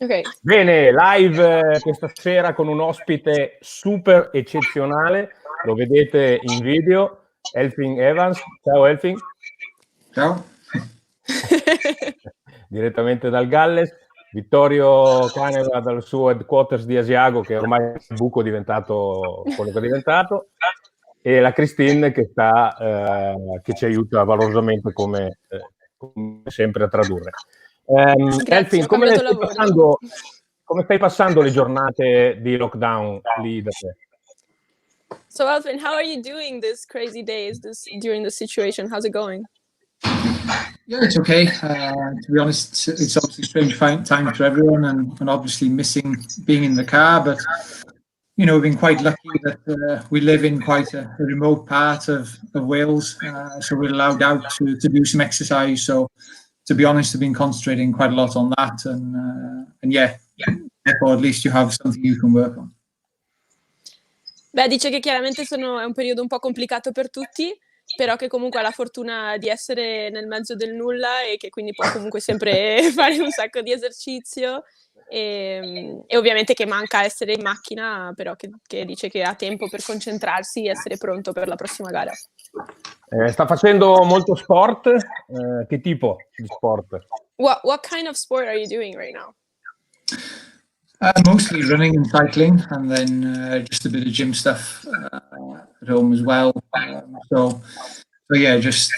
Ok. Bene, live questa sera con un ospite super eccezionale, lo vedete in video, Elfyn Evans. Ciao Elfyn. Ciao. Direttamente dal Galles, Vittorio Caneva dal suo headquarters di Asiago, che ormai il buco è diventato quello che è diventato, e la Christine che ci aiuta valorosamente come sempre a tradurre. Elfyn, come stai passando le giornate di lockdown lì da te? So Elfyn, how are you doing these crazy days during the situation? How's it going? Yeah, it's okay. To be honest, it's obviously strange time for everyone, and obviously missing being in the car. But you know, we've been quite lucky that we live in quite a remote part of Wales, so we're allowed out to do some exercise. So, to be honest, I've been concentrating quite a lot on that, and yeah, therefore at least you have something you can work on. Beh, dice che chiaramente è un periodo un po' complicato per tutti, però che comunque ha la fortuna di essere nel mezzo del nulla e che quindi può comunque sempre fare un sacco di esercizio e ovviamente che manca essere in macchina, però che dice che ha tempo per concentrarsi e essere pronto per la prossima gara. Sta facendo molto sport? Che tipo di sport? What kind of sport are you doing right now? Mostly running and cycling, and then just a bit of gym stuff at home as well. So yeah, just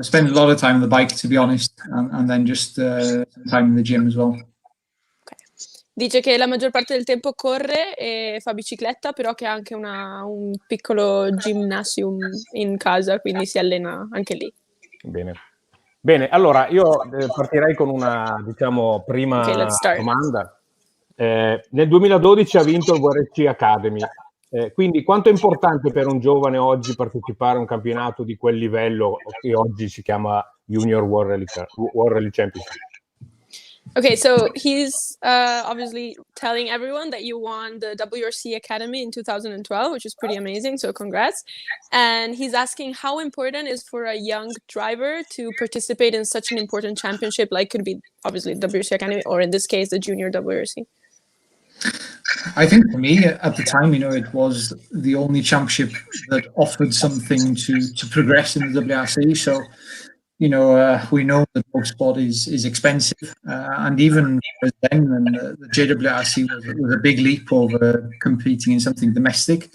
spend a lot of time on the bike, to be honest, and then just some time in the gym as well. Okay. Dice che la maggior parte del tempo corre e fa bicicletta, però che ha anche un piccolo gymnasium in casa, quindi si allena anche lì. Bene, allora io partirei con una, diciamo, prima domanda. Nel 2012 ha vinto il WRC Academy, quindi quanto è importante per un giovane oggi partecipare a un campionato di quel livello che oggi si chiama Junior World Rally Championship? Okay, so he's obviously telling everyone that you won the WRC Academy in 2012, which is pretty amazing, so congrats. And he's asking how important it is for a young driver to participate in such an important championship, like could be obviously WRC Academy, or in this case, the Junior WRC. I think for me at the time, you know, it was the only championship that offered something to progress in the WRC. So, you know, we know that motorsport is expensive, and even then, the JWRC was a big leap over competing in something domestic,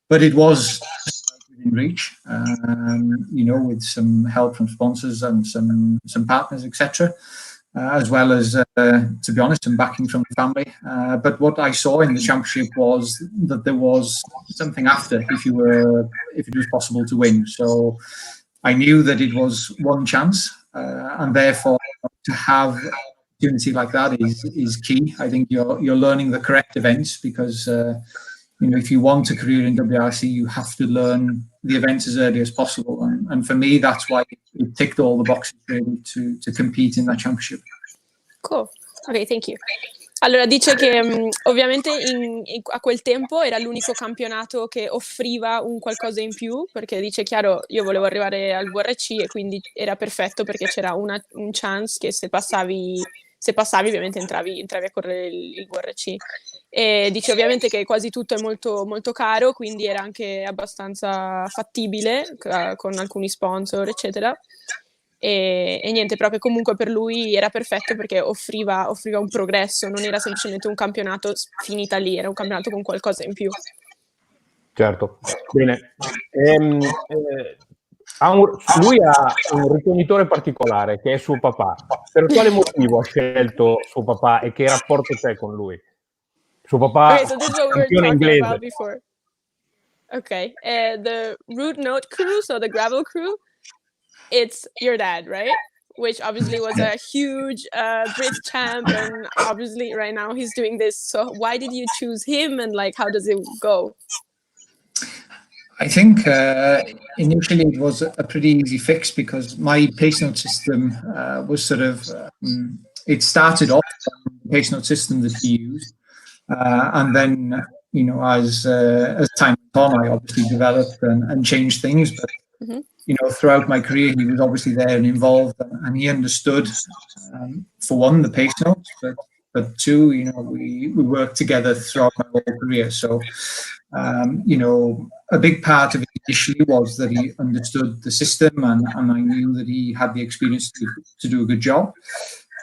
but it was within reach, you know, with some help from sponsors and some partners, etc. As well as, to be honest, some backing from the family. But what I saw in the championship was that there was something after if it was possible to win. So I knew that it was one chance, and therefore to have an opportunity like that is key. I think you're learning the correct events because you know, if you want a career in WRC, you have to learn the events as early as possible. And for me, that's why it ticked all the boxes really to compete in that championship. Cool. Ok, thank you. Allora, dice che ovviamente a quel tempo era l'unico campionato che offriva un qualcosa in più, perché dice, chiaro, io volevo arrivare al WRC e quindi era perfetto perché c'era un chance che se passavi ovviamente entravi a correre il WRC. E dice ovviamente che quasi tutto è molto, molto caro, quindi era anche abbastanza fattibile con alcuni sponsor, eccetera. E niente, proprio comunque per lui era perfetto perché offriva un progresso, non era semplicemente un campionato finita lì, era un campionato con qualcosa in più. Certo, bene. Lui ha un ricognitore particolare che è suo papà. Per quale motivo ha scelto suo papà e che rapporto c'è con lui? Suo papà okay, so this is what we were talking inglese. about before. Okay, the root note crew, so the gravel crew, it's your dad, right? Which obviously was a huge Brit champ, and obviously right now he's doing this. So why did you choose him, and like how does it go? I think initially it was a pretty easy fix because my pace note system was sort of it started off the pace note system that he used, and then you know as time went on, I obviously developed and changed things. But you know, throughout my career, he was obviously there and involved, and he understood, for one, the pace notes, but but two, we worked together throughout my whole career. So, a big part of it initially was that he understood the system, and I knew that he had the experience to do a good job.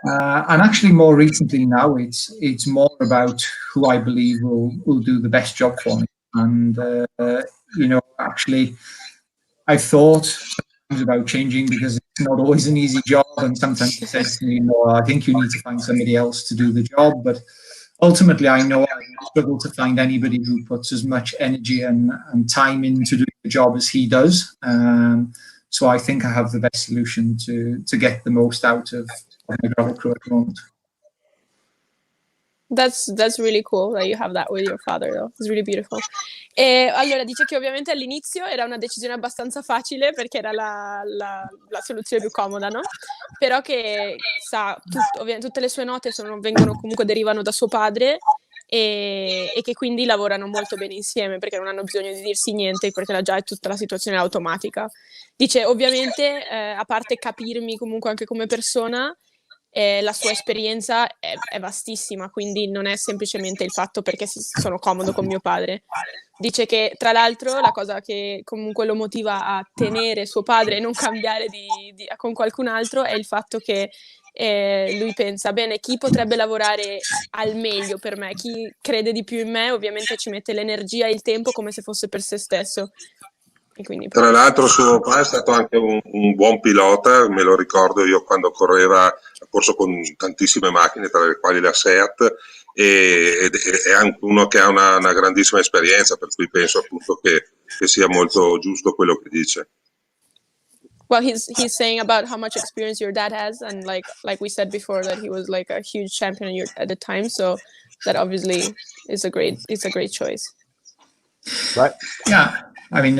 And actually, more recently now, it's more about who I believe will do the best job for me. And actually, I've thought sometimes about changing, because it's not always an easy job, and sometimes he says to me, "No, I think you need to find somebody else to do the job." But ultimately, I know I will struggle to find anybody who puts as much energy and time into doing the job as he does. So I think I have the best solution to get the most out of my gravel crew at the moment. That's really cool that you have that with your father, though. It's really beautiful. Allora, dice che ovviamente all'inizio era una decisione abbastanza facile, perché era la soluzione più comoda, no? Però che sa, tutte le sue note derivano da suo padre, e che quindi lavorano molto bene insieme, perché non hanno bisogno di dirsi niente, perché già è tutta la situazione automatica. Dice, ovviamente, a parte capirmi comunque anche come persona, la sua esperienza è vastissima, quindi non è semplicemente il fatto perché sono comodo con mio padre. Dice che, tra l'altro, la cosa che comunque lo motiva a tenere suo padre e non cambiare con qualcun altro è il fatto che lui pensa, bene, chi potrebbe lavorare al meglio per me, chi crede di più in me, ovviamente ci mette l'energia e il tempo come se fosse per se stesso. E quindi, tra l'altro suo papà è stato anche un buon pilota, me lo ricordo io quando correva, ha corso con tantissime macchine, tra le quali la Seat, e è anche uno che ha una grandissima esperienza, per cui penso appunto che sia molto giusto quello che dice. Well, he's saying about how much experience your dad has, and like we said before, that he was like a huge champion at the time, so that obviously is a great choice. Right. Yeah, I mean,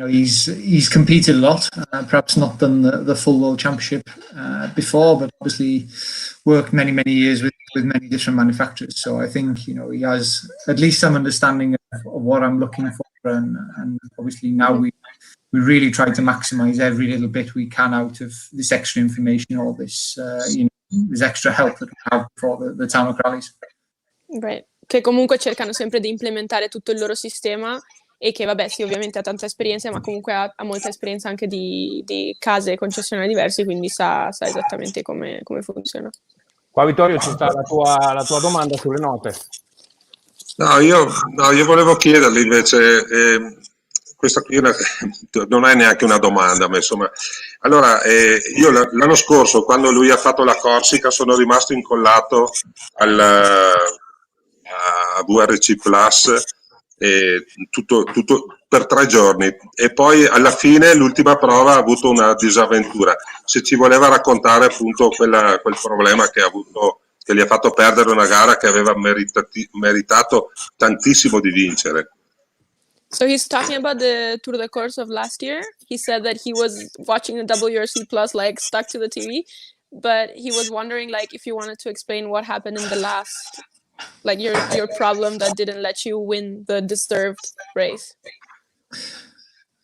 he's competed a lot, perhaps not done the full World Championship before, but obviously worked many years with many different manufacturers. So I think he has at least some understanding of what I'm looking for, and obviously now we really try to maximize every little bit we can out of this extra information, or this this extra help that we have for the tarmac rallies. Right. Che comunque cercano sempre di implementare tutto il loro sistema, e che vabbè, sì, ovviamente ha tanta esperienza, ma comunque ha molta esperienza anche di case e concessionari diversi, quindi sa esattamente come funziona. Qua, Vittorio, ci sta la tua domanda sulle note. No, io volevo chiederle invece, questa qui non è neanche una domanda, ma insomma, allora, io l'anno scorso, quando lui ha fatto la Corsica, sono rimasto incollato a VRC Plus tutto per 3 giorni, e poi alla fine l'ultima prova ha avuto una disavventura. Se ci voleva raccontare appunto quel problema che ha avuto, che gli ha fatto perdere una gara che aveva meritato tantissimo di vincere. So he's talking about the Tour de Corse of last year. He said that he was watching the WRC Plus, like, stuck to the TV, but he was wondering, like, if you wanted to explain what happened in the last, like, your problem that didn't let you win the deserved race.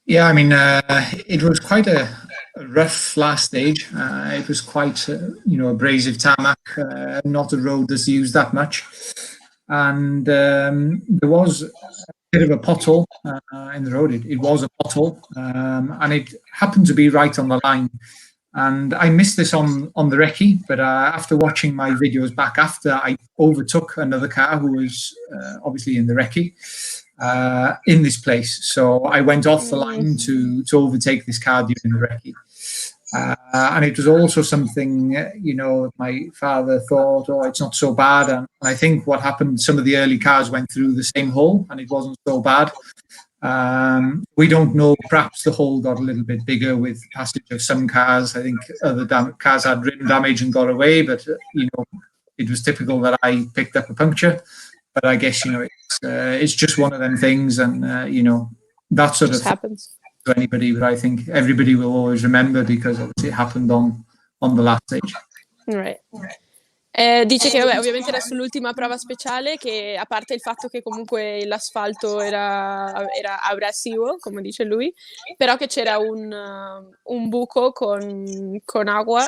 Yeah, I mean, it was quite a rough last stage. It was quite, abrasive tarmac, not a road that's used that much. And there was a bit of a pothole in the road. It was a pothole, and it happened to be right on the line. And I missed this on the recce, but after watching my videos back after, I overtook another car who was obviously in the recce in this place. So I went off the line to overtake this car during the recce. And it was also something, my father thought, oh, it's not so bad. And I think what happened, some of the early cars went through the same hole and it wasn't so bad. We don't know, perhaps the hole got a little bit bigger with passage of some cars. I think other cars had rim damage and got away, but, it was typical that I picked up a puncture. But I guess, it's just one of them things, and, that sort of happens to anybody, but I think everybody will always remember because obviously it happened on the last stage. Right. Dice che vabbè, ovviamente era sull'ultima prova speciale, che a parte il fatto che comunque l'asfalto era abrasivo, come dice lui, però che c'era un buco con acqua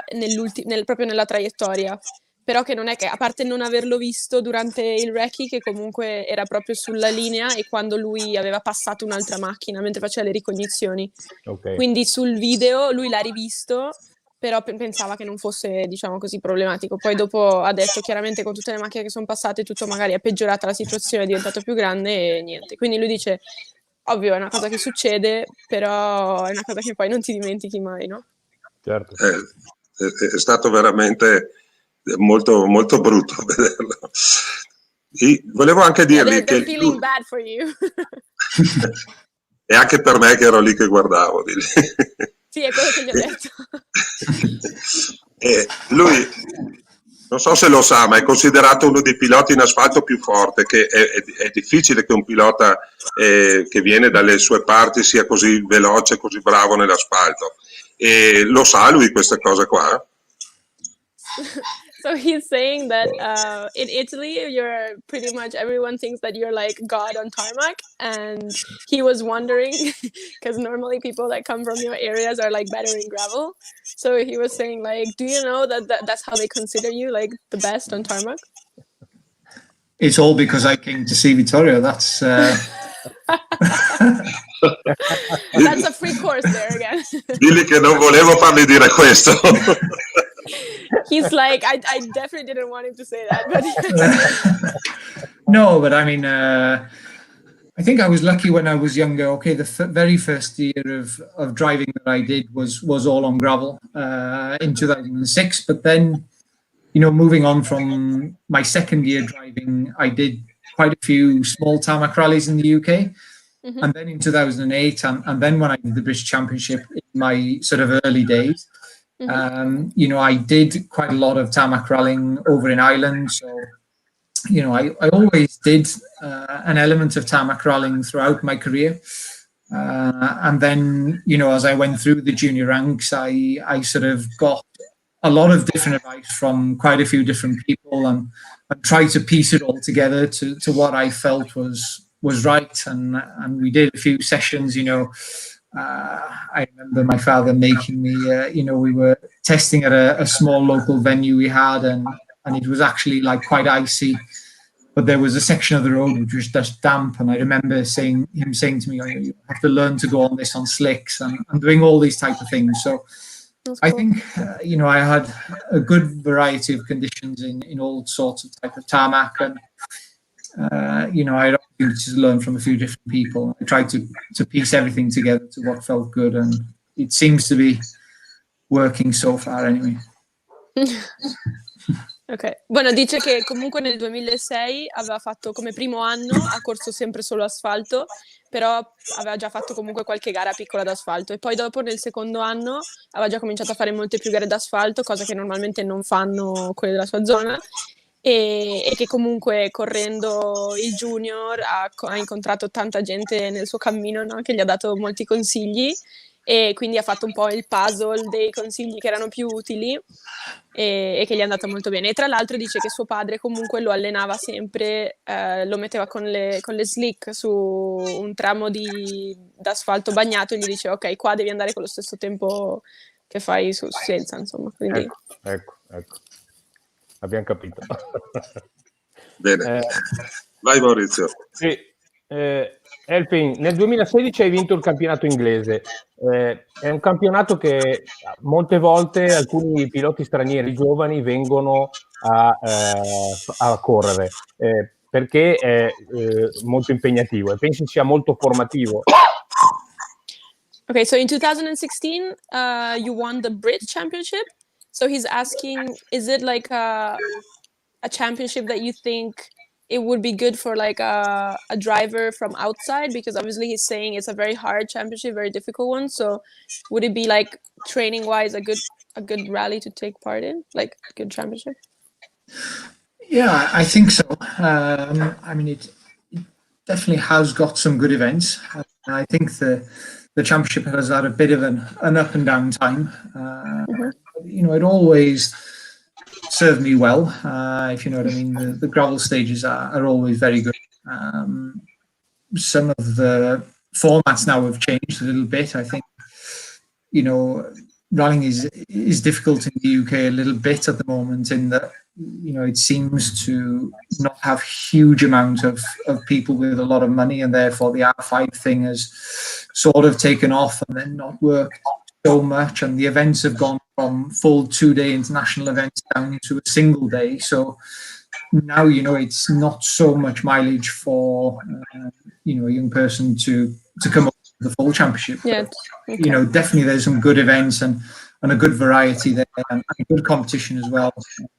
proprio nella traiettoria, però che non è che, a parte non averlo visto durante il recce, che comunque era proprio sulla linea e quando lui aveva passato un'altra macchina mentre faceva le ricognizioni. Ok. Quindi sul video lui l'ha rivisto, però pensava che non fosse, diciamo così, problematico. Poi dopo ha detto chiaramente con tutte le macchine che sono passate tutto magari è peggiorata la situazione, è diventato più grande e niente. Quindi lui dice, ovvio è una cosa che succede, però è una cosa che poi non ti dimentichi mai, no? Certo. È stato veramente molto, molto brutto vederlo. Volevo anche dirgli they're che feeling bad for you. e anche per me che ero lì che guardavo di lì. Sì, è quello che gli ho detto. E lui, non so se lo sa, ma è considerato uno dei piloti in asfalto più forte, che è difficile che un pilota che viene dalle sue parti sia così veloce, così bravo nell'asfalto. E lo sa lui questa cosa qua? So he's saying that in Italy, you're pretty much, everyone thinks that you're like God on tarmac. And he was wondering, because normally people that come from your areas are like better in gravel. So he was saying like, do you know that's how they consider you, like the best on tarmac? It's all because I came to see Vittorio. That's That's a free course there again. Digli che non volevo fargli dire questo. He's like, I definitely didn't want him to say that, but no, but I mean, I think I was lucky when I was younger. Okay, the very first year of driving that I did was all on gravel in 2006. But then, you know, moving on from my second year driving, I did quite a few small tarmac rallies in the UK. Mm-hmm. And then in 2008, and then when I did the British Championship in my sort of early days, mm-hmm. You know, I did quite a lot of tarmac rallying over in Ireland. So, you know, I always did an element of tarmac rallying throughout my career. And then, you know, as I went through the junior ranks, I sort of got a lot of different advice from quite a few different people and tried to piece it all together to what I felt was right. And we did a few sessions, you know. I remember my father making me, you know, we were testing at a small local venue we had, and it was actually like quite icy, but there was a section of the road which was just damp. And I remember him saying to me, oh, you have to learn to go on this on slicks and doing all these type of things. So cool. I think, you know, I had a good variety of conditions in all sorts of type of tarmac, and you know, I had opportunities to learn from a few different people. I tried to piece everything together to what felt good, and it seems to be working so far anyway. Ok, bueno, dice che comunque nel 2006 aveva fatto come primo anno, ha corso sempre solo asfalto, però aveva già fatto comunque qualche gara piccola d'asfalto, e poi dopo nel secondo anno aveva già cominciato a fare molte più gare d'asfalto, cosa che normalmente non fanno quelle della sua zona. E che comunque correndo il junior ha incontrato tanta gente nel suo cammino, no? Che gli ha dato molti consigli, e quindi ha fatto un po' il puzzle dei consigli che erano più utili e che gli è andato molto bene. E tra l'altro dice che suo padre comunque lo allenava sempre, lo metteva con le slick su un tramo d'asfalto bagnato e gli diceva ok, qua devi andare con lo stesso tempo che fai senza, insomma. Quindi... Ecco. Abbiamo capito. Bene. Vai Maurizio. Sì. Elfyn, nel 2016 hai vinto il campionato inglese. È un campionato che molte volte alcuni piloti stranieri giovani vengono a correre perché è molto impegnativo e pensi sia molto formativo. Okay, so in 2016 you won the Brit Championship. So he's asking, is it like a championship that you think it would be good for like a driver from outside? Because obviously he's saying it's a very hard championship, very difficult one. So would it be like training wise a good rally to take part in, like a good championship? Yeah, I think so. I mean, it definitely has got some good events. I think the championship has had a bit of an up and down time. You know, it always served me well, if you know what I mean. The gravel stages are always very good. Some of the formats now have changed a little bit. I think, you know, rallying is difficult in the UK a little bit at the moment, in that it seems to not have huge amount of people with a lot of money, and therefore the R5 thing has sort of taken off and then not worked so much, and the events have gone from full 2-day international events down to a single day. So now, it's not so much mileage for, a young person to come up with the full championship. Yeah. But, definitely there's some good events and a good variety there, and a good competition as well.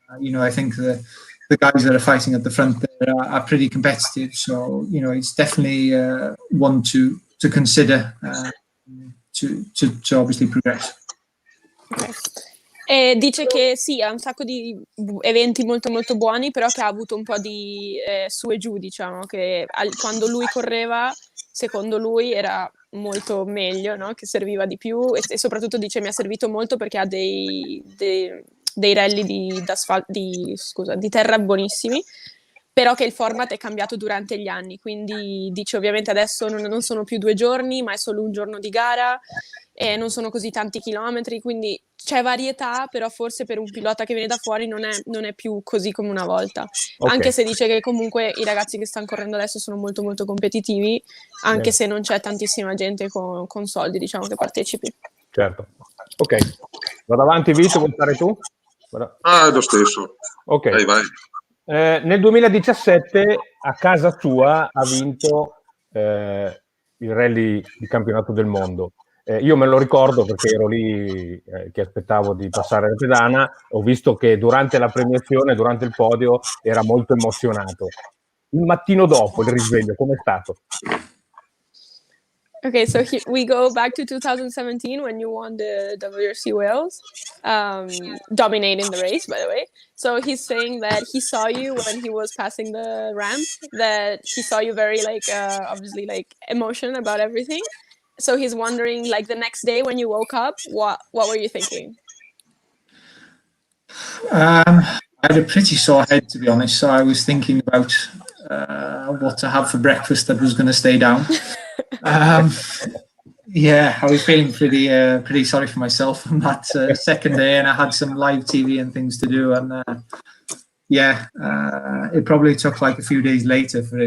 I think the guys that are fighting at the front there are pretty competitive. So, it's definitely one to consider to obviously progress. Okay. E dice che sì, ha un sacco di eventi molto molto buoni, però che ha avuto un po' di su e giù, diciamo, che quando lui correva, secondo lui era molto meglio, no? Che serviva di più, e soprattutto dice mi ha servito molto perché ha dei rally di terra buonissimi, però che il format è cambiato durante gli anni, quindi dice ovviamente adesso non sono più 2 giorni, ma è solo un giorno di gara, e non sono così tanti chilometri, quindi c'è varietà, però forse per un pilota che viene da fuori non è più così come una volta. Okay. Anche se dice che comunque i ragazzi che stanno correndo adesso sono molto molto competitivi, anche se non c'è tantissima gente con soldi, diciamo, che partecipi. Certo. Ok, vado avanti, Vito, vuoi fare tu? È lo stesso. Ok. Vai. Nel 2017 a casa sua ha vinto il rally di campionato del mondo. Io me lo ricordo perché ero lì che aspettavo di passare la pedana. Ho visto che durante la premiazione, durante il podio, era molto emozionato. Il mattino dopo, il risveglio, com'è stato? Okay, so we go back to 2017 when you won the WRC Wales, dominating the race, by the way. So he's saying that he saw you when he was passing the ramp, that he saw you very, obviously, emotional about everything. So he's wondering, the next day when you woke up, what were you thinking? I had a pretty sore head, to be honest. So I was thinking about what to have for breakfast that was going to stay down. Yeah, I was feeling pretty sorry for myself on that second day, and I had some live TV and things to do, and it probably took a few days later for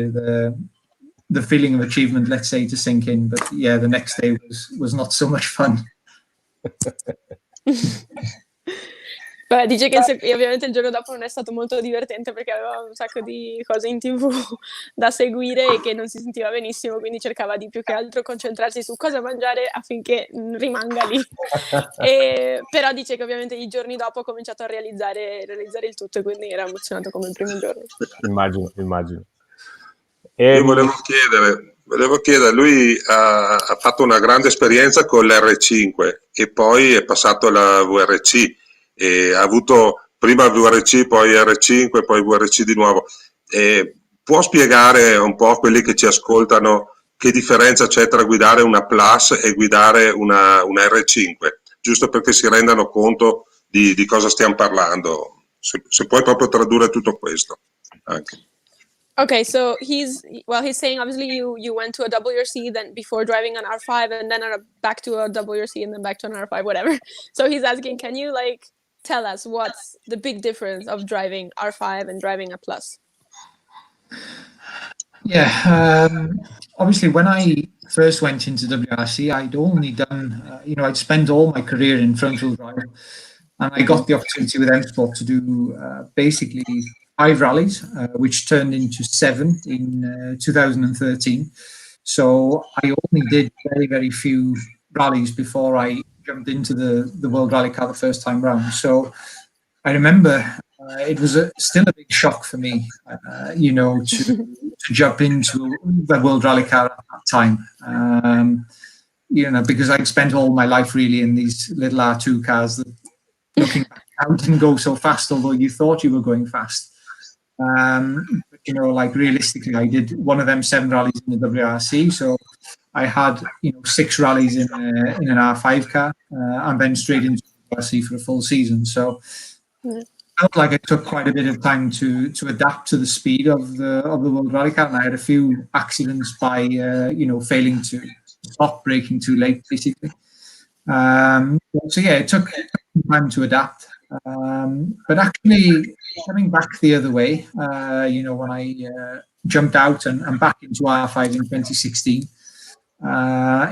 the feeling of achievement, let's say, to sink in. But yeah, the next day was not so much fun. Beh, dice che ovviamente il giorno dopo non è stato molto divertente perché aveva un sacco di cose in TV da seguire e che non si sentiva benissimo, quindi cercava di più che altro concentrarsi su cosa mangiare affinché rimanga lì. Però dice che ovviamente i giorni dopo ha cominciato a realizzare il tutto, e quindi era emozionato come il primo giorno. Immagino. Io volevo chiedere, lui ha fatto una grande esperienza con l'R5 e poi è passato alla VRC. E ha avuto prima VRC, poi R5, poi VRC di nuovo. Può spiegare un po' a quelli che ci ascoltano che differenza c'è tra guidare una Plus e guidare una R5, giusto perché si rendano conto di cosa stiamo parlando, se puoi proprio tradurre tutto questo anche. Okay, so he's saying obviously you went to a WRC then before driving an R5 and then back to a WRC and then back to an R5, whatever. So he's asking, can you tell us what's the big difference of driving R5 and driving a Plus? Yeah, obviously when I first went into WRC, I'd only done, I'd spent all my career in front-wheel drive, and I got the opportunity with M Sport to do basically 5 rallies, which turned into 7 in 2013. So I only did very, very few rallies before I jumped into the World Rally Car the first time round. So I remember it was still a big shock for me, to jump into the World Rally Car at that time. Because I'd spent all my life really in these little R2 cars that, looking back, didn't go so fast, although you thought you were going fast. But, realistically, I did one of them 7 rallies in the WRC, so I had 6 rallies in an R5 car, and then straight into the WRC for a full season. So it felt like it took quite a bit of time to adapt to the speed of the World Rally Car, and I had a few accidents by failing to stop, braking too late, basically. So yeah, it took time to adapt. But actually, coming back the other way, when I jumped out and back into R5 in 2016,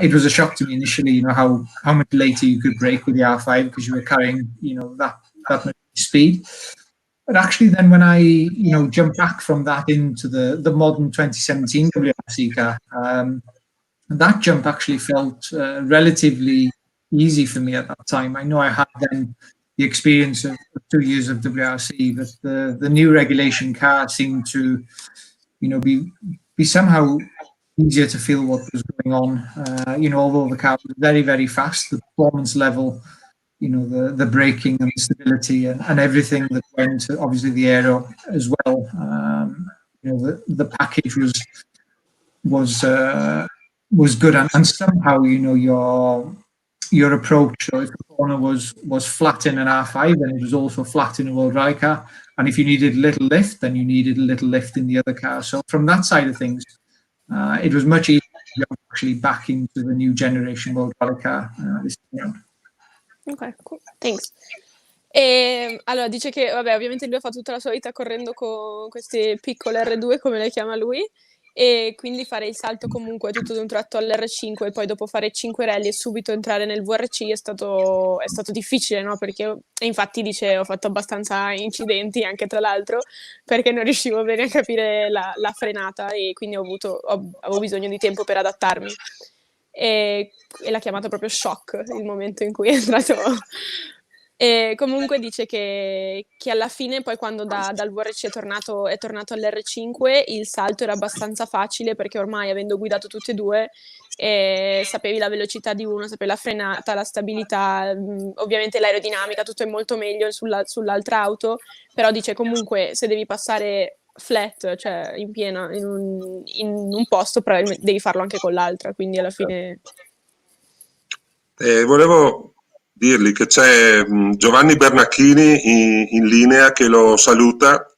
it was a shock to me initially, how much later you could brake with the R5 because you were carrying, that much speed. But actually, then when I, jumped back from that into the modern 2017 WRC car, that jump actually felt relatively easy for me at that time. I know I had then the experience of 2 years of WRC, but the new regulation car seemed to, be somehow easier to feel what was going on. Although the car was very, very fast, the performance level, the braking and the stability and everything that went, obviously the aero as well. The package was good, and somehow your approach. So if the corner was flat in an R5, then it was also flat in a World Rally car. And if you needed a little lift, then you needed a little lift in the other car. So from that side of things, it was much easier to go actually back into the new generation World Rally car this time around. Ok, cool. Thanks. Allora dice che, vabbè, ovviamente lui ha fatto tutta la sua vita correndo con queste piccole R2, come le chiama lui, e quindi fare il salto comunque tutto d'un tratto all'R5 e poi dopo fare 5 rally e subito entrare nel VRC è stato difficile, no? Perché infatti dice ho fatto abbastanza incidenti anche tra l'altro perché non riuscivo bene a capire la frenata e quindi avevo bisogno di tempo per adattarmi. E l'ha chiamato proprio shock il momento in cui è entrato. E comunque dice che alla fine poi quando dal VRC è tornato all'R5 il salto era abbastanza facile perché ormai avendo guidato tutte e due sapevi la velocità di uno, sapevi la frenata, la stabilità, ovviamente l'aerodinamica, tutto è molto meglio sull'altra auto, però dice comunque se devi passare flat, cioè in piena in un posto, probabilmente devi farlo anche con l'altra, quindi alla fine volevo dirgli che c'è Giovanni Bernacchini in linea che lo saluta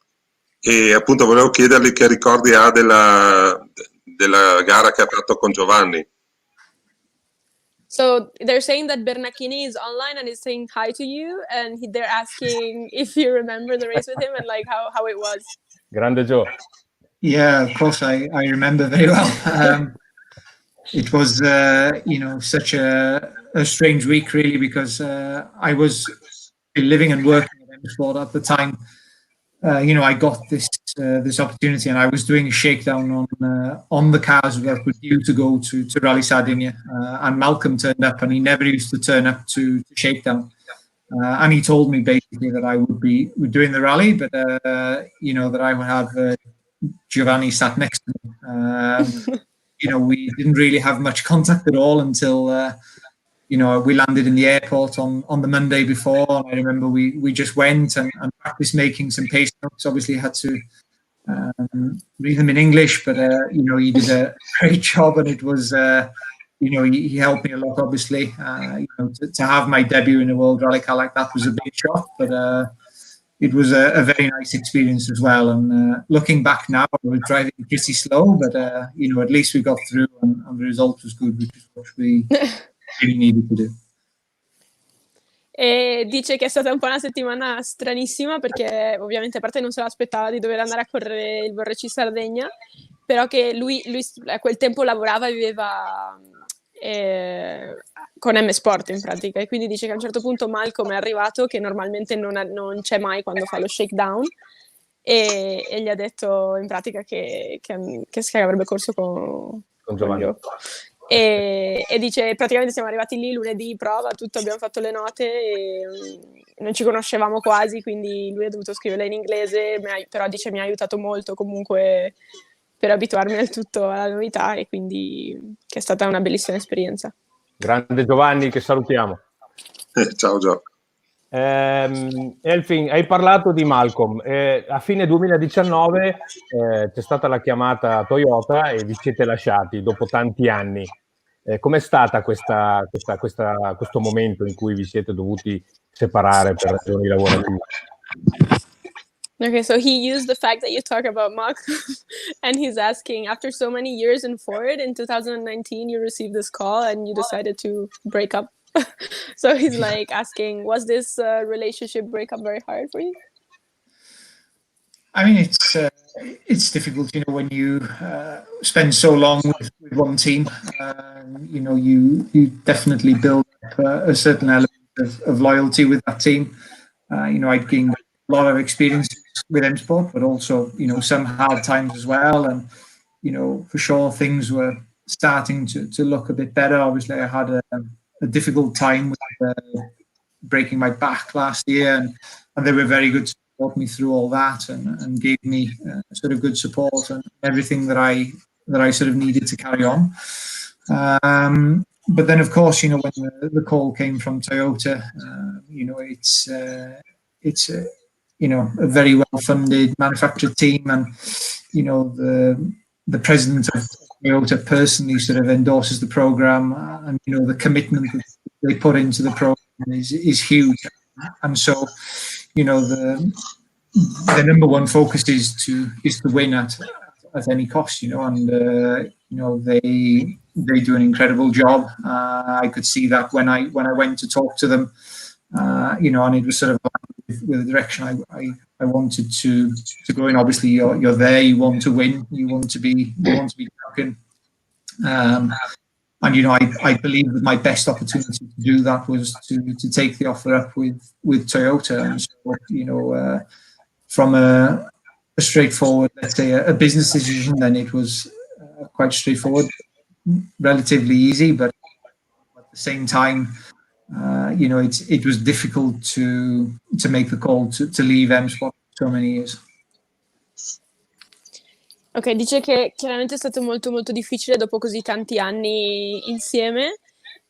e appunto volevo chiedergli che ricordi ha della gara che ha fatto con Giovanni. So they're saying that Bernacchini is online and is saying hi to you and they're asking if you remember the race with him and like how it was. Grande Joe. Yeah, of course I remember very well. It was, such a strange week, really, because I was living and working at M-Sport at the time. I got this opportunity, and I was doing a shakedown on the cars that were due to go to Rally Sardinia. And Malcolm turned up, and he never used to turn up to shakedown. And he told me basically that I would be doing the rally, but that I would have Giovanni sat next to me. We didn't really have much contact at all until, we landed in the airport on the Monday before. And I remember we just went and practiced making some pace notes. Obviously had to read them in English, but, he did a great job. And it was, he helped me a lot, obviously. To have my debut in a World Rally car like that was a big shock, but it was a very nice experience as well. And looking back now, I was driving pretty slow, but at least we got through and the result was good, which is what we really needed to do. E dice che è stata un po' una settimana stranissima perché ovviamente a parte non se l'aspettava di dover andare a correre il VRC Sardegna, però che lui a quel tempo lavorava e viveva con M-Sport in pratica, e quindi dice che a un certo punto Malcolm è arrivato, che normalmente non c'è mai quando fa lo shakedown, e gli ha detto in pratica che avrebbe corso con Giovanni. e dice praticamente siamo arrivati lì lunedì prova, tutto, abbiamo fatto le note e non ci conoscevamo quasi, quindi lui ha dovuto scriverla in inglese, però dice mi ha aiutato molto comunque per abituarmi al tutto alla novità, e quindi che è stata una bellissima esperienza. Grande Giovanni, che salutiamo. Ciao Gio. Elfyn, hai parlato di Malcolm. A fine 2019 c'è stata la chiamata Toyota e vi siete lasciati dopo tanti anni. Com'è stata questo momento in cui vi siete dovuti separare per ragioni lavorative? Okay, so he used the fact that you talk about Malcolm and he's asking, after so many years in Ford, in 2019 you received this call and you decided to break up So he's like asking, was this relationship breakup very hard for you? I mean, it's difficult, when you spend so long with one team. You definitely build up a certain element of loyalty with that team. I'd gained a lot of experience with M Sport, but also, some hard times as well. And, for sure, things were starting to look a bit better. Obviously, I had a difficult time with breaking my back last year, and they were very good to support me through all that and gave me sort of good support and everything that I sort of needed to carry on. But then, of course, when the call came from Toyota, it's a very well-funded manufactured team, and the president of Toyota personally sort of endorses the program, and the commitment that they put into the program is huge. And so, the number one focus is to win at any cost, and they do an incredible job. I could see that when I went to talk to them, and it was sort of with the direction I wanted to go in. Obviously, you're there, you want to win, you want to be champion. And I believe that my best opportunity to do that was to take the offer up with Toyota. And so, from a straightforward, let's say, a business decision, then it was quite straightforward, relatively easy. But at the same time, it was difficult to make the call to leave M Sport for so many years. Ok, dice che chiaramente è stato molto molto difficile dopo così tanti anni insieme,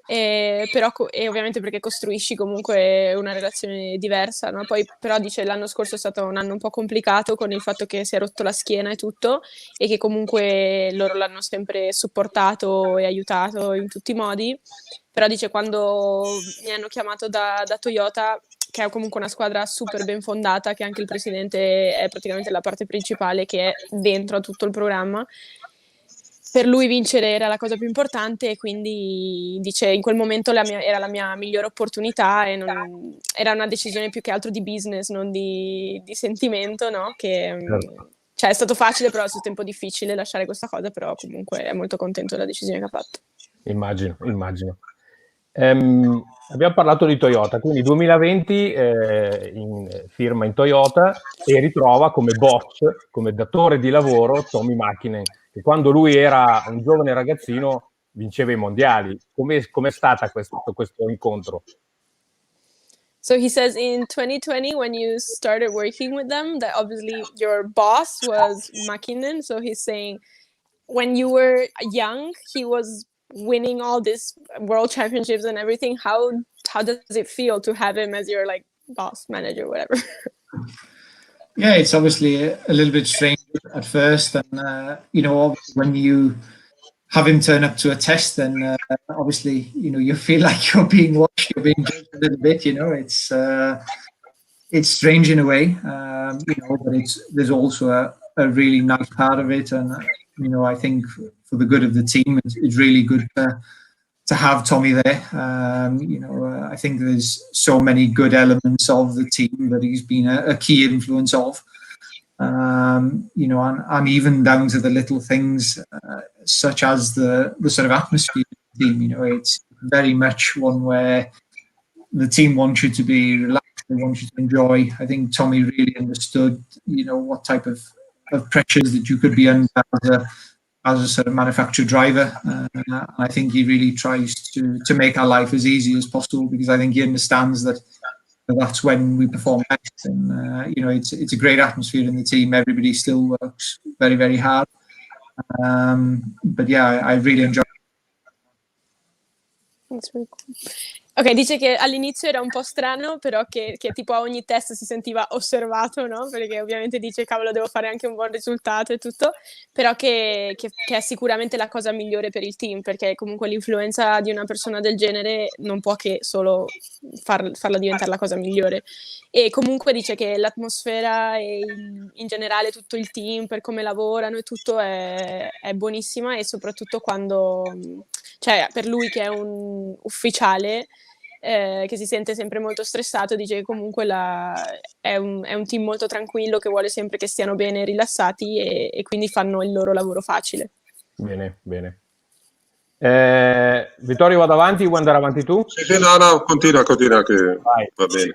però e ovviamente perché costruisci comunque una relazione diversa, no? Poi però dice l'anno scorso è stato un anno un po' complicato con il fatto che si è rotto la schiena e tutto, e che comunque loro l'hanno sempre supportato e aiutato in tutti i modi. Però dice quando mi hanno chiamato da Toyota, che è comunque una squadra super ben fondata, che anche il presidente è praticamente la parte principale che è dentro a tutto il programma, per lui vincere era la cosa più importante, e quindi dice in quel momento era la mia migliore opportunità, e era una decisione più che altro di business, non di sentimento, no? Che cioè, è stato facile, però allo stesso tempo difficile lasciare questa cosa, però comunque è molto contento della decisione che ha fatto. Immagino. Abbiamo parlato di Toyota, quindi 2020 firma in Toyota e ritrova come boss, come datore di lavoro Tommi Mäkinen, che quando lui era un giovane ragazzino vinceva i mondiali. Com'è stata questo incontro? So he says in 2020, when you started working with them, that obviously your boss was Mäkinen. So he's saying when you were young, he was winning all these world championships and everything. How does it feel to have him as your like boss, manager, whatever? Yeah, it's obviously a little bit strange at first, and when you have him turn up to a test, then obviously you feel like you're being watched, you're being judged a little bit. It's strange in a way, but there's also a really nice part of it, and I think for the good of the team, it's really good to have Tommy there. I think there's so many good elements of the team that he's been a key influence of. And even down to the little things, such as the sort of atmosphere of the team. It's very much one where the team wants you to be relaxed, they want you to enjoy. I think Tommy really understood, what type of pressures that you could be under as a sort of manufacturer driver. I think he really tries to make our life as easy as possible, because I think he understands that that's when we perform best. And it's a great atmosphere in the team. Everybody still works very, very hard. But yeah, I really enjoy it. That's really cool. Ok, dice che all'inizio era un po' strano, però che tipo a ogni test si sentiva osservato, no? Perché ovviamente dice, cavolo, devo fare anche un buon risultato e tutto, però che è sicuramente la cosa migliore per il team, perché comunque l'influenza di una persona del genere non può che solo farla diventare la cosa migliore. E comunque dice che l'atmosfera e in generale tutto il team, per come lavorano e tutto, è buonissima, e soprattutto quando, cioè per lui che è un ufficiale, che si sente sempre molto stressato, dice che comunque è un team molto tranquillo, che vuole sempre che stiano bene e rilassati e quindi fanno il loro lavoro facile. Bene, bene. Vittorio, vado avanti, vuoi andare avanti tu? Sì, no, continua che Vai. va bene.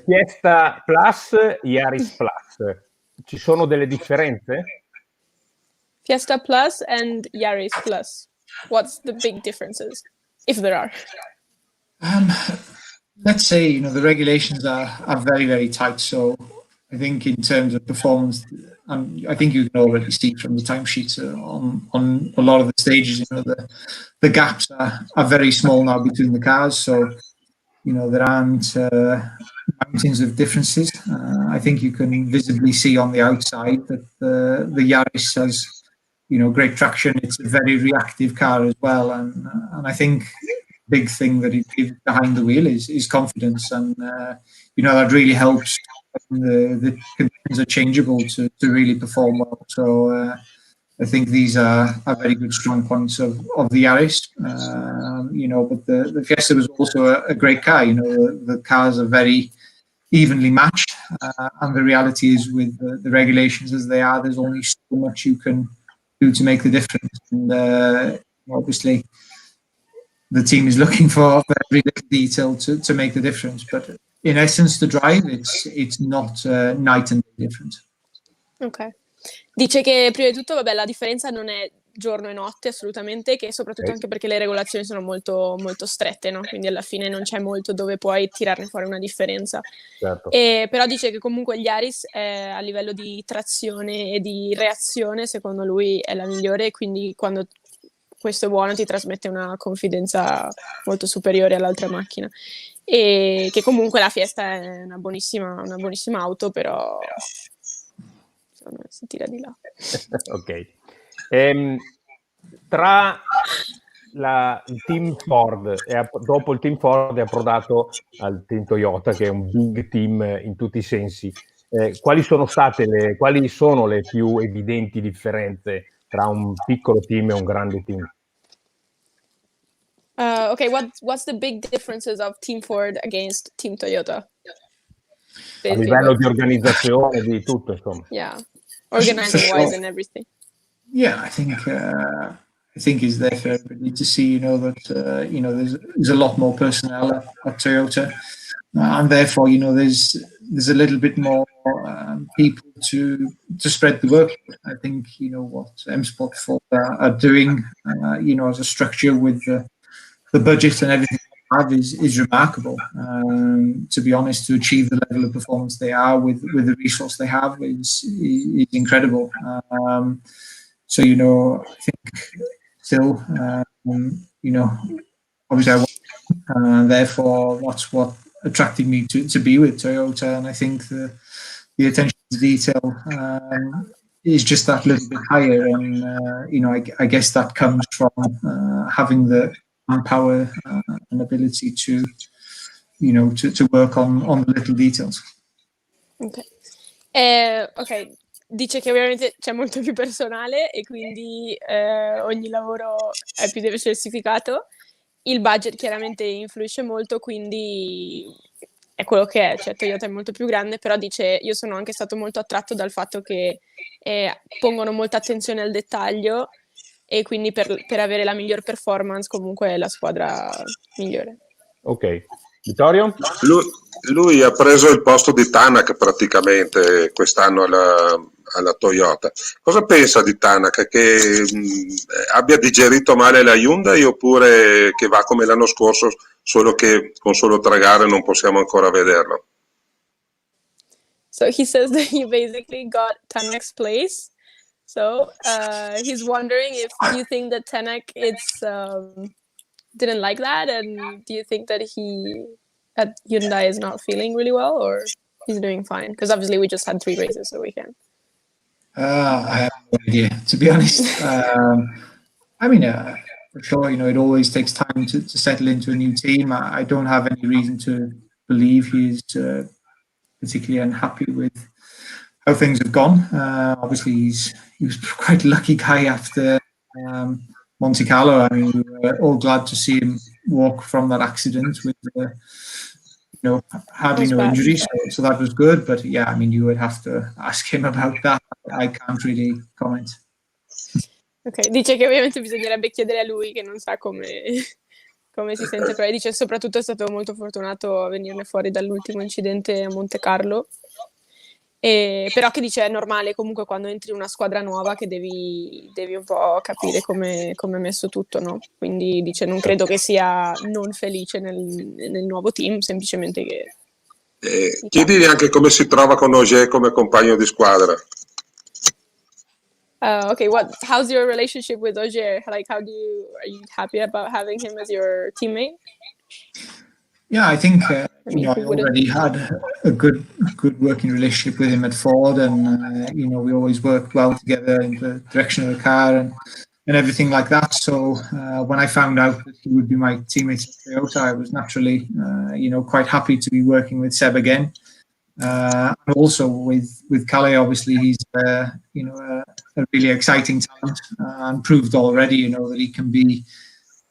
Fiesta Plus, Yaris Plus. Ci sono delle differenze? Fiesta Plus and Yaris Plus. What's the big differences, if there are? Let's say, the regulations are very, very tight. So I think in terms of performance, I think you can already see from the timesheets on a lot of the stages, the gaps are very small now between the cars. So, there aren't mountains of differences. I think you can visibly see on the outside that the Yaris has, great traction. It's a very reactive car as well. And I think big thing that it gives behind the wheel is confidence, and that really helps when the conditions are changeable to really perform well. So I think these are very good strong points of the Yaris. But the Fiesta was also a great car. The cars are very evenly matched, and the reality is with the regulations as they are, there's only so much you can do to make the difference. And obviously the team is looking for every little detail to make the difference, but in essence to drive it's not night and day difference. Ok. Dice che prima di tutto, vabbè, la differenza non è giorno e notte assolutamente, che soprattutto anche perché le regolazioni sono molto, molto strette, no? Quindi alla fine non c'è molto dove puoi tirarne fuori una differenza. Certo. Però dice che comunque gli Yaris a livello di trazione e di reazione, secondo lui è la migliore, e quindi quando questo è buono ti trasmette una confidenza molto superiore all'altra macchina, e che comunque la Fiesta è una buonissima auto, però si tira di là. Ok. Tra il team Ford dopo il team Ford è approdato al team Toyota, che è un big team in tutti i sensi. Quali sono le più evidenti differenze tra un piccolo team e un grande team? Okay, what's the big differences of Team Ford against Team Toyota? A livello di organizzazione, di tutto, insomma. Yeah, organizing wise and everything. Yeah, I think it's there for everybody to see. That there's a lot more personnel at Toyota, and therefore there's a little bit more people to spread the work. I think what M Sport 4 are doing, as a structure with the budget and everything they have is remarkable. To be honest, to achieve the level of performance they are with the resource they have is incredible. So I think still, obviously therefore that's what attracted me to be with Toyota, and I think the attention to detail is just that little bit higher, and I guess that comes from having the power and ability to work on the little details. Ok. Ok, dice che ovviamente c'è molto più personale e quindi ogni lavoro è più diversificato. Il budget chiaramente influisce molto, quindi è quello che è, cioè Toyota è molto più grande, però dice io sono anche stato molto attratto dal fatto che pongono molta attenzione al dettaglio, e quindi per avere la miglior performance comunque è la squadra migliore. Ok. Vittorio? Lui ha preso il posto di Tanak praticamente quest'anno alla Toyota. Cosa pensa di Tanak? Che abbia digerito male la Hyundai, oppure che va come l'anno scorso, solo che con solo 3 gare non possiamo ancora vederlo? So he says that he basically got Tanak's place. So he's wondering if you think that Tanak didn't like that, and do you think that Hyundai is not feeling really well, or he's doing fine? Because obviously we just had 3 races, so we can. I have no idea, to be honest. I mean, for sure, it always takes time to settle into a new team. I don't have any reason to believe he's particularly unhappy with how things have gone. Obviously, he was quite a lucky guy after Monte Carlo. I mean, we were all glad to see him walk from that accident with, hardly no injuries. So that was good. But yeah, I mean, you would have to ask him about that. I can't really comment. Ok, dice che ovviamente bisognerebbe chiedere a lui, che non sa come si sente, però dice soprattutto è stato molto fortunato a venirne fuori dall'ultimo incidente a Monte Carlo, però che dice è normale comunque quando entri in una squadra nuova che devi un po' capire come è messo tutto, no? Quindi dice non credo che sia non felice nel nuovo team, semplicemente che... Chiedigli anche come si trova con Ogier come compagno di squadra. Okay, how's your relationship with Ogier? Like, are you happy about having him as your teammate? Yeah, I think I already had a good working relationship with him at Ford, and we always worked well together in the direction of the car and everything like that. So when I found out that he would be my teammate at Toyota, I was naturally quite happy to be working with Seb again. And also with Calais, obviously he's a really exciting talent and proved already that he can be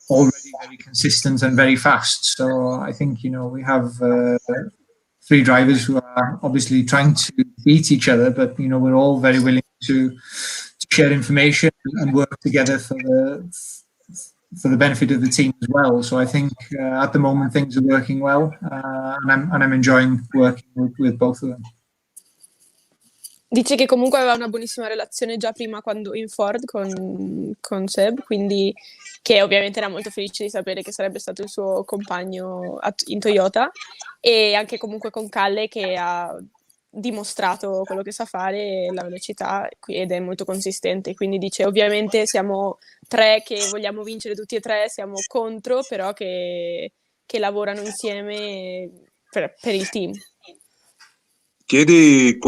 already very consistent and very fast. So I think we have 3 drivers who are obviously trying to beat each other, but we're all very willing to share information and work together for the benefit of the team as well. So I think at the moment things are working well, and I'm enjoying working with both of them. Dice che comunque aveva una buonissima relazione già prima quando in Ford con Seb, quindi che ovviamente era molto felice di sapere che sarebbe stato il suo compagno in Toyota, e anche comunque con Calle che ha dimostrato quello che sa fare, la velocità, ed è molto consistente. Quindi dice ovviamente siamo 3 che vogliamo vincere tutti e 3, siamo contro, però che lavorano insieme per il team. Chiedi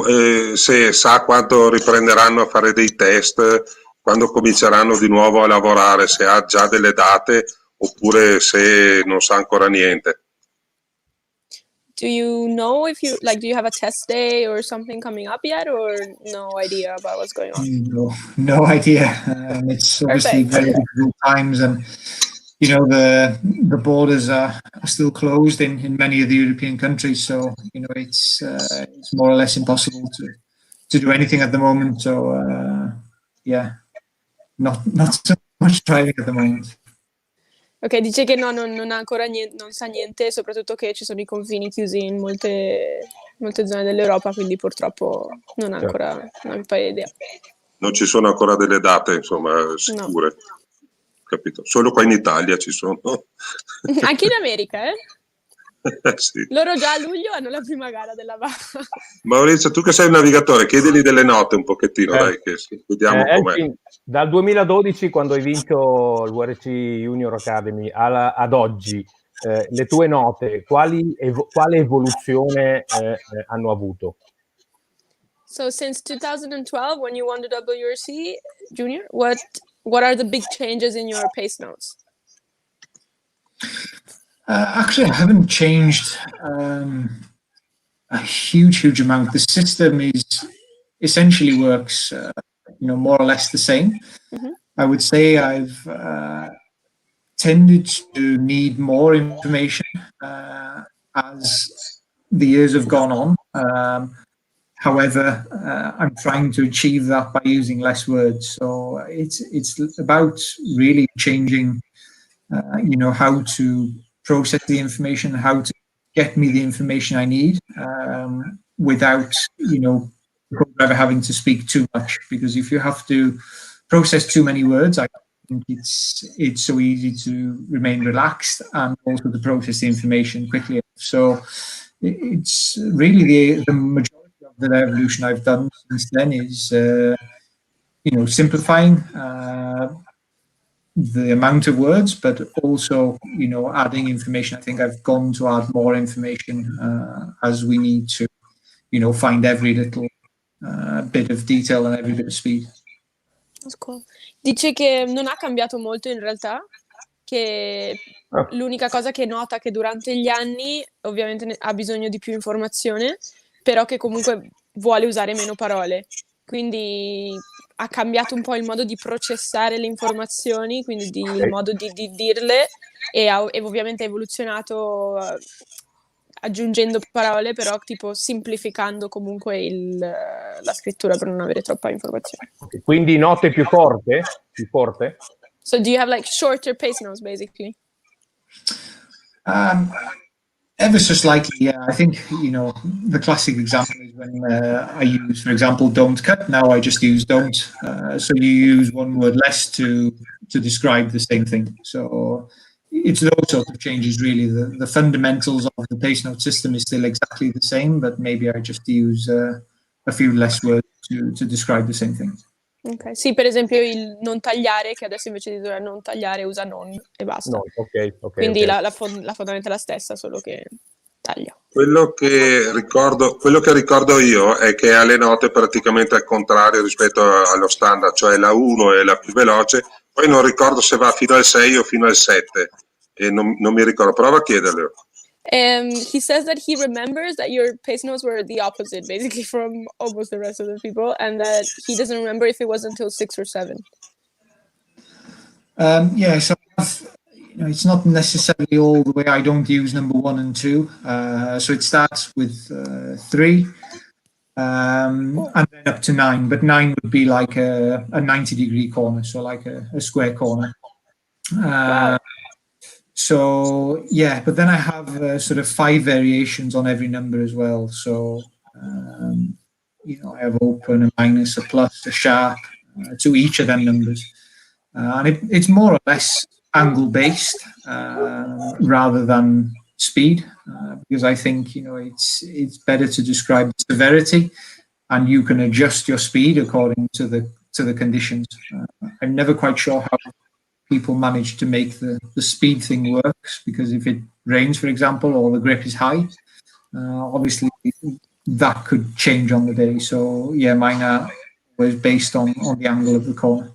se sa quando riprenderanno a fare dei test, quando cominceranno di nuovo a lavorare, se ha già delle date oppure se non sa ancora niente. Do you know if do you have a test day or something coming up yet, or no idea about what's going on? No idea. It's obviously very difficult times, and the borders are still closed in many of the European countries, so it's more or less impossible to do anything at the moment. So not so much driving at the moment. Ok, dice che no, non ha ancora non sa niente, soprattutto che ci sono i confini chiusi in molte zone dell'Europa, quindi purtroppo non ha ancora un paio di idea. Non ci sono ancora delle date, insomma, sicure. No. Capito? Solo qua in Italia ci sono. Anche in America, eh? Sì. Loro già a luglio hanno la prima gara della VA. Maurizio, tu che sei un navigatore, chiedili delle note un pochettino, dai, che vediamo com'è. Elfyn, dal 2012, quando hai vinto il WRC Junior Academy ad oggi, le tue note, quale evoluzione hanno avuto? So since 2012, when you won the WRC Junior, what are the big changes in your pace notes? Actually, I haven't changed a huge amount. The system essentially works, more or less the same. Mm-hmm. I would say I've tended to need more information as the years have gone on. However, I'm trying to achieve that by using less words. So it's about really changing, how to process the information, how to get me the information I need without, the driver having to speak too much. Because if you have to process too many words, I think it's so easy to remain relaxed and also to process the information quickly. So it's really the majority of the evolution I've done since then is, simplifying the amount of words, but also, adding information. I think I've gone to add more information as we need to, find every little bit of detail and every bit of speed. That's cool. Dice che non ha cambiato molto in realtà, che l'unica cosa che nota che durante gli anni ovviamente ha bisogno di più informazione, però che comunque vuole usare meno parole. Quindi ha cambiato un po' il modo di processare le informazioni, quindi il modo di dirle, e ovviamente ha evoluzionato aggiungendo parole, però tipo semplificando comunque la scrittura per non avere troppa informazione. Okay. Quindi note più forte? Più forte? So do you have like shorter pace notes basically? Ever so slightly, yeah. I think, the classic example is when I use, for example, don't cut. Now I just use don't. So you use one word less to describe the same thing. So it's those sort of changes, really. The fundamentals of the pace note system is still exactly the same, but maybe I just use a few less words to describe the same thing. Ok, sì, per esempio il non tagliare, che adesso invece di dover non tagliare usa non e basta. No, ok. Quindi la fondamenta è la stessa, solo che taglia. Quello che ricordo io è che ha le note praticamente al contrario rispetto allo standard, cioè la 1 è la più veloce, poi non ricordo se va fino al 6 o fino al 7, e non mi ricordo, prova a chiederlo. He says that he remembers that your pace notes were the opposite, basically, from almost the rest of the people, and that he doesn't remember if it was until 6 or 7. Yeah, so it's not necessarily all the way. I don't use number 1 and 2. So it starts with 3, and then up to 9. But 9 would be like a 90-degree corner, so like a square corner. Wow. So yeah, but then I have sort of 5 variations on every number as well. So I have open, a minus, a plus, a sharp to each of them numbers, and it's more or less angle based rather than speed, because I think it's better to describe the severity, and you can adjust your speed according to the conditions. I'm never quite sure how people manage to make the speed thing works, because if it rains, for example, or the grip is high, obviously that could change on the day. So yeah, mine are always based on the angle of the corner.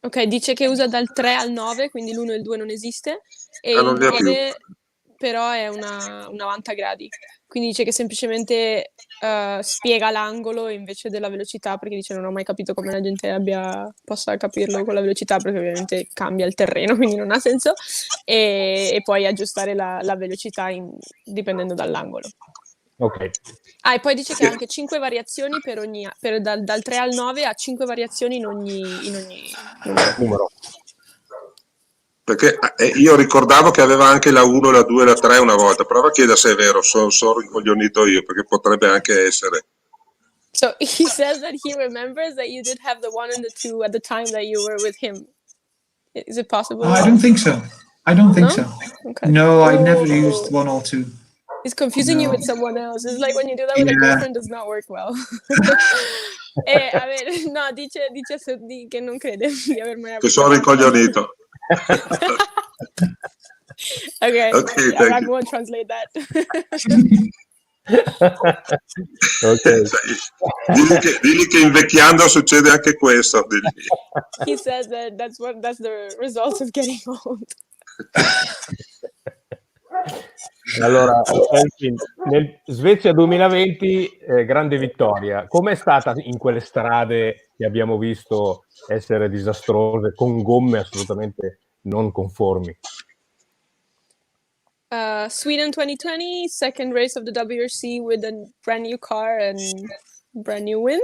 Ok, dice che usa dal 3 al 9, quindi l'1 e il 2 non esiste, e il non ne ha 9 però è una 90 gradi. Quindi dice che semplicemente spiega l'angolo invece della velocità, perché dice non ho mai capito come la gente possa capirlo con la velocità, perché ovviamente cambia il terreno, quindi non ha senso, e poi aggiustare la velocità dipendendo dall'angolo. Ok. E poi dice che ha anche 5 variazioni dal 3 al 9, ha 5 variazioni in ogni Numero. Perché io ricordavo che aveva anche la 1, la 2 e la 3 una volta. Prova a chiedere se è vero, sono rincoglionito io, perché potrebbe anche essere. So he says that he remembers that you did have the 1 and the 2 at the time that you were with him. Is it possible? I don't think so. No? So. Okay. No, I never used 1 or 2. He's confusing you with someone else. It's like when you do that with a girlfriend, does not work well. A ver, no, dice che non crede di aver mai avuto. Che sono rincoglionito. Okay, thank I won't translate that. Okay. Digli che invecchiando succede anche questo. He says that that's the result of getting old. Allora, nel Svezia 2020, grande vittoria. Com'è stata in quelle strade che abbiamo visto essere disastrose, con gomme assolutamente non conformi? Sweden 2020, second race of the WRC with a brand new car and brand new win.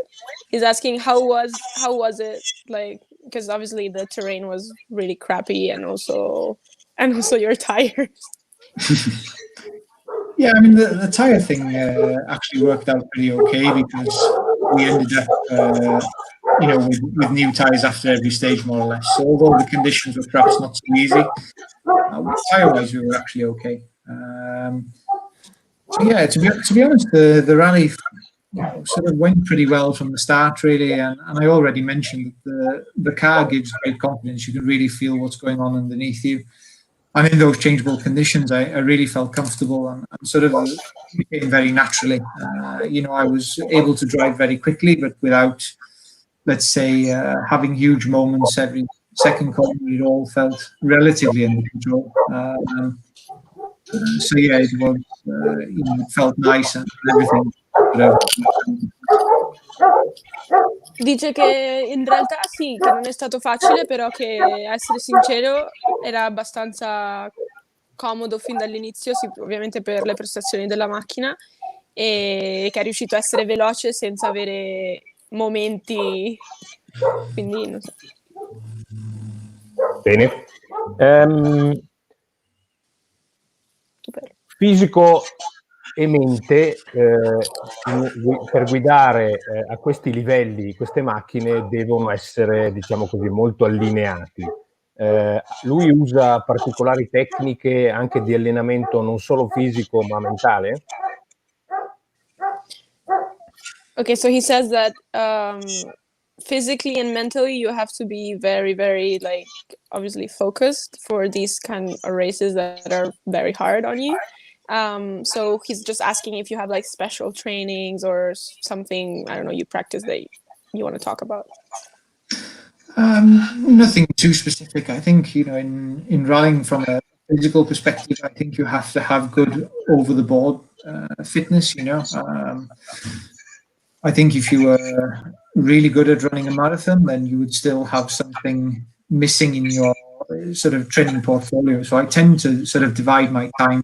He's asking how was it, like, because obviously the terrain was really crappy, and also your tires. Yeah, I mean the tire thing actually worked out pretty okay, because we ended up with new tires after every stage, more or less. So although the conditions were perhaps not so easy, tire-wise we were actually okay. So yeah, to be honest, the rally sort of went pretty well from the start, really, and I already mentioned that the car gives great confidence. You can really feel what's going on underneath you. And in those changeable conditions, I really felt comfortable and sort of became very naturally. I was able to drive very quickly, but without, let's say, having huge moments every second corner. It all felt relatively under control. So yeah, it was. It felt nice and everything. Dice che in realtà sì, che non è stato facile, però che, a essere sincero, era abbastanza comodo fin dall'inizio, sì, ovviamente per le prestazioni della macchina, e che è riuscito a essere veloce senza avere momenti, quindi non so. Bene. Super. Fisico e mente, per guidare a questi livelli, queste macchine devono essere, diciamo così, molto allineati. Lui usa particolari tecniche anche di allenamento non solo fisico ma mentale? Okay, so he says that physically and mentally you have to be very, very, like, obviously focused for these kind of races that are very hard on you. So he's just asking if you have like special trainings or something, I don't know, you practice that you want to talk about. Nothing too specific. I think, in rallying from a physical perspective, I think you have to have good over the board fitness. I think if you were really good at running a marathon, then you would still have something missing in your sort of training portfolio. So I tend to sort of divide my time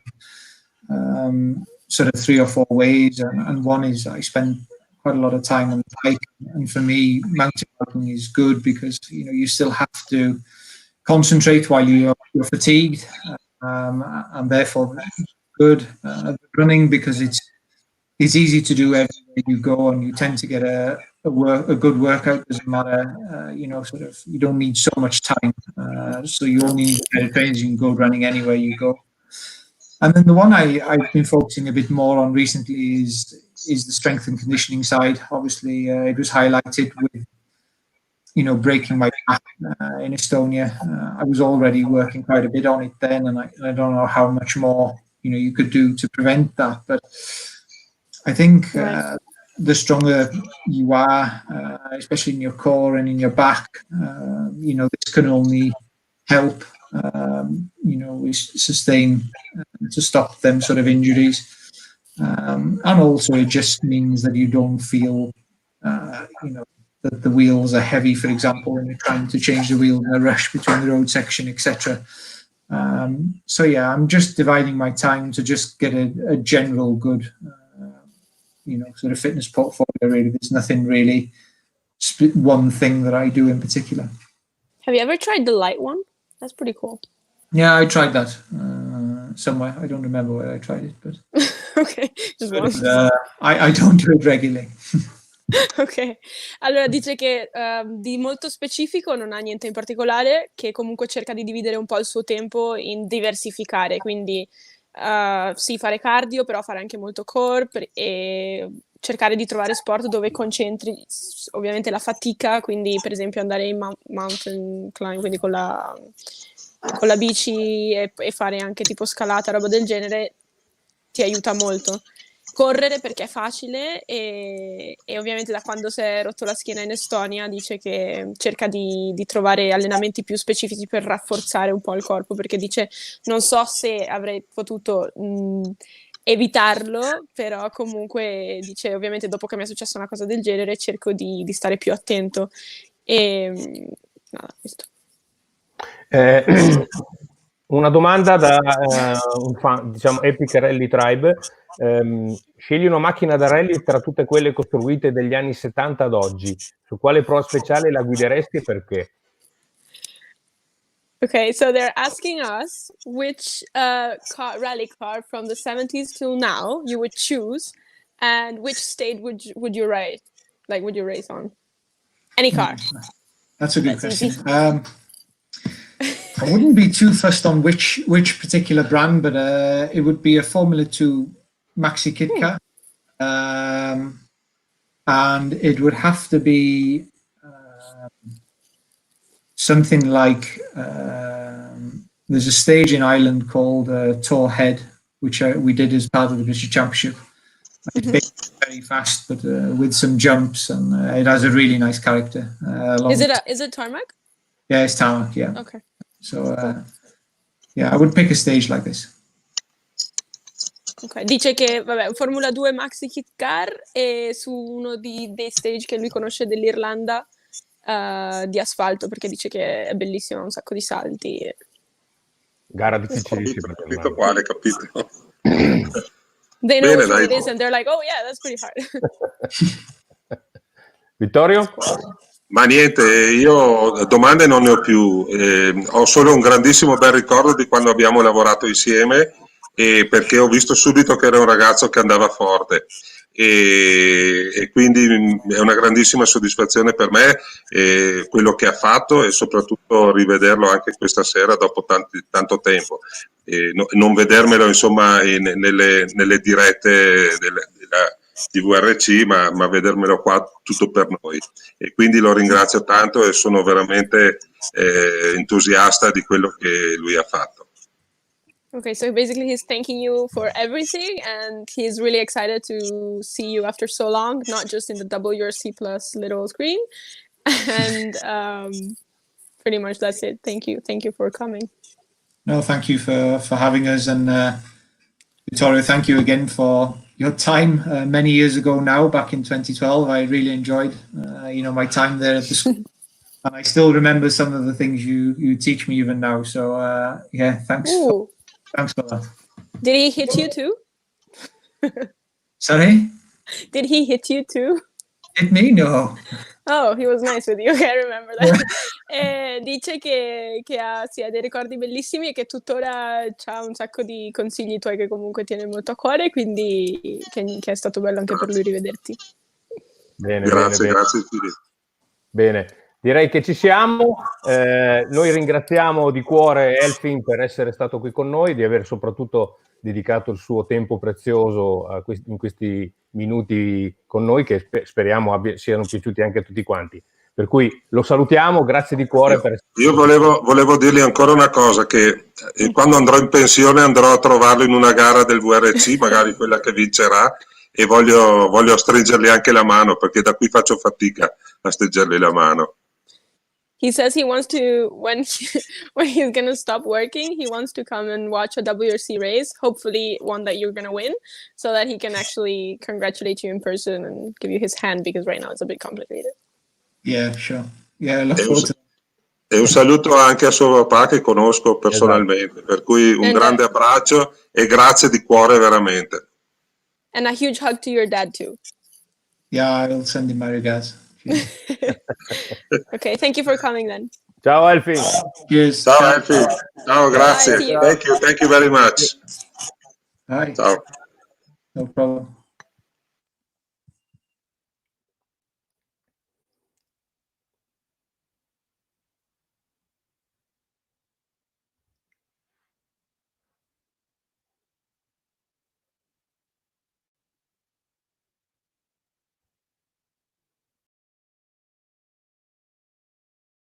sort of 3 or 4 ways, and one is I spend quite a lot of time on the bike, and for me, mountain biking is good because you still have to concentrate while you're fatigued, and therefore good. Running, because it's easy to do everywhere you go, and you tend to get a good workout. Doesn't matter, sort of, you don't need so much time, so you only need better trains. You can go running anywhere you go. And then the one I've been focusing a bit more on recently is the strength and conditioning side. Obviously, it was highlighted with breaking my back in Estonia. I was already working quite a bit on it then, and I don't know how much more you could do to prevent that. But I think the stronger you are, especially in your core and in your back, this can only help, sustain to stop them sort of injuries. And also it just means that you don't feel, that the wheels are heavy, for example, when you're trying to change the wheel in a rush between the road section, etc. So yeah, I'm just dividing my time to just get a general good, sort of fitness portfolio. Really, there's nothing really one thing that I do in particular. Have you ever tried the light one? That's pretty cool. Yeah, I tried that somewhere. I don't remember where I tried it, but ok, just once. I don't do it regularly. Ok, allora dice che di molto specifico non ha niente in particolare, che comunque cerca di dividere un po' il suo tempo in diversificare, quindi sì, fare cardio, però fare anche molto core e cercare di trovare sport dove concentri ovviamente la fatica, quindi per esempio andare in mountain climb, quindi con la bici e fare anche tipo scalata, roba del genere, ti aiuta molto. Correre perché è facile e ovviamente da quando si è rotto la schiena in Estonia dice che cerca di trovare allenamenti più specifici per rafforzare un po' il corpo, perché dice non so se avrei potuto evitarlo, però comunque dice ovviamente dopo che mi è successa una cosa del genere cerco di stare più attento e nada, questo. Una domanda da un fan, diciamo Epic Rally Tribe. Scegli una macchina da rally tra tutte quelle costruite dagli anni 70 ad oggi. Su quale prova speciale la guideresti e perché? Okay, so they're asking us which rally car from the 70s till now you would choose, and which state would you ride? Like, would you race on? Any car. That's a good question. I wouldn't be too fussed on which particular brand, but it would be a Formula 2 Maxi Kit car, and it would have to be something like there's a stage in Ireland called Tor Head, which we did as part of the British Championship. It's very fast, but with some jumps, and it has a really nice character. Is it tarmac? Yeah, it's tarmac. Yeah. Okay. So yeah, I would pick a stage like this. Okay. Dice che, vabbè, Formula 2 Maxi Kit Car e su uno dei stage che lui conosce dell'Irlanda, di asfalto, perché dice che è bellissimo, ha un sacco di salti. Gara difficilissima. Capito quale, capito. They know Bene, which one dai. it is and they're like, oh yeah, that's pretty hard. Vittorio? Ma niente, io domande non ne ho più, ho solo un grandissimo bel ricordo di quando abbiamo lavorato insieme, perché ho visto subito che era un ragazzo che andava forte e quindi è una grandissima soddisfazione per me quello che ha fatto e soprattutto rivederlo anche questa sera dopo tanto tempo. Non vedermelo insomma nelle dirette di VRC, ma vedermelo qua tutto per noi. E quindi lo ringrazio tanto e sono veramente entusiasta di quello che lui ha fatto. Okay, so basically he's thanking you for everything and he's really excited to see you after so long, not just in the WRC plus little screen. And pretty much that's it. Thank you for coming. No, thank you for having us, and Vittorio, thank you again for your time many years ago now, back in 2012. I really enjoyed my time there at the school, and I still remember some of the things you teach me even now. So yeah, thanks for that. Did he hit you too? Sorry? Did he hit you too? Hit me? No. Oh, he was nice with you. Okay, I remember that. Dice che ha dei ricordi bellissimi e che tuttora ha un sacco di consigli tuoi che comunque tiene molto a cuore, quindi che è stato bello anche per lui rivederti. Bene, Grazie, bene. grazie Filippo. Bene, direi che ci siamo. Noi ringraziamo di cuore Elfyn per essere stato qui con noi, di aver soprattutto dedicato il suo tempo prezioso in questi minuti con noi, che speriamo siano piaciuti anche a tutti quanti. Per cui lo salutiamo, grazie di cuore. Io volevo dirgli ancora una cosa, che quando andrò in pensione andrò a trovarlo in una gara del VRC, magari quella che vincerà, e voglio stringergli anche la mano, perché da qui faccio fatica a stringergli la mano. He says he wants to, when he's going to stop working, he wants to come and watch a WRC race, hopefully one that you're going to win, so that he can actually congratulate you in person and give you his hand, because right now it's a bit complicated. Yeah, sure. Yeah, look forward to that. E un saluto anche a suo papà che conosco personalmente, esatto. Per cui un grande abbraccio e grazie di cuore veramente. And a huge hug to your dad too. Yeah, I'll send him my regards. Okay, thank you for coming then. Ciao Elfyn. Cheers. Ciao Elfyn. Ciao, grazie. Thank you very much. Bye. Ciao. No problem.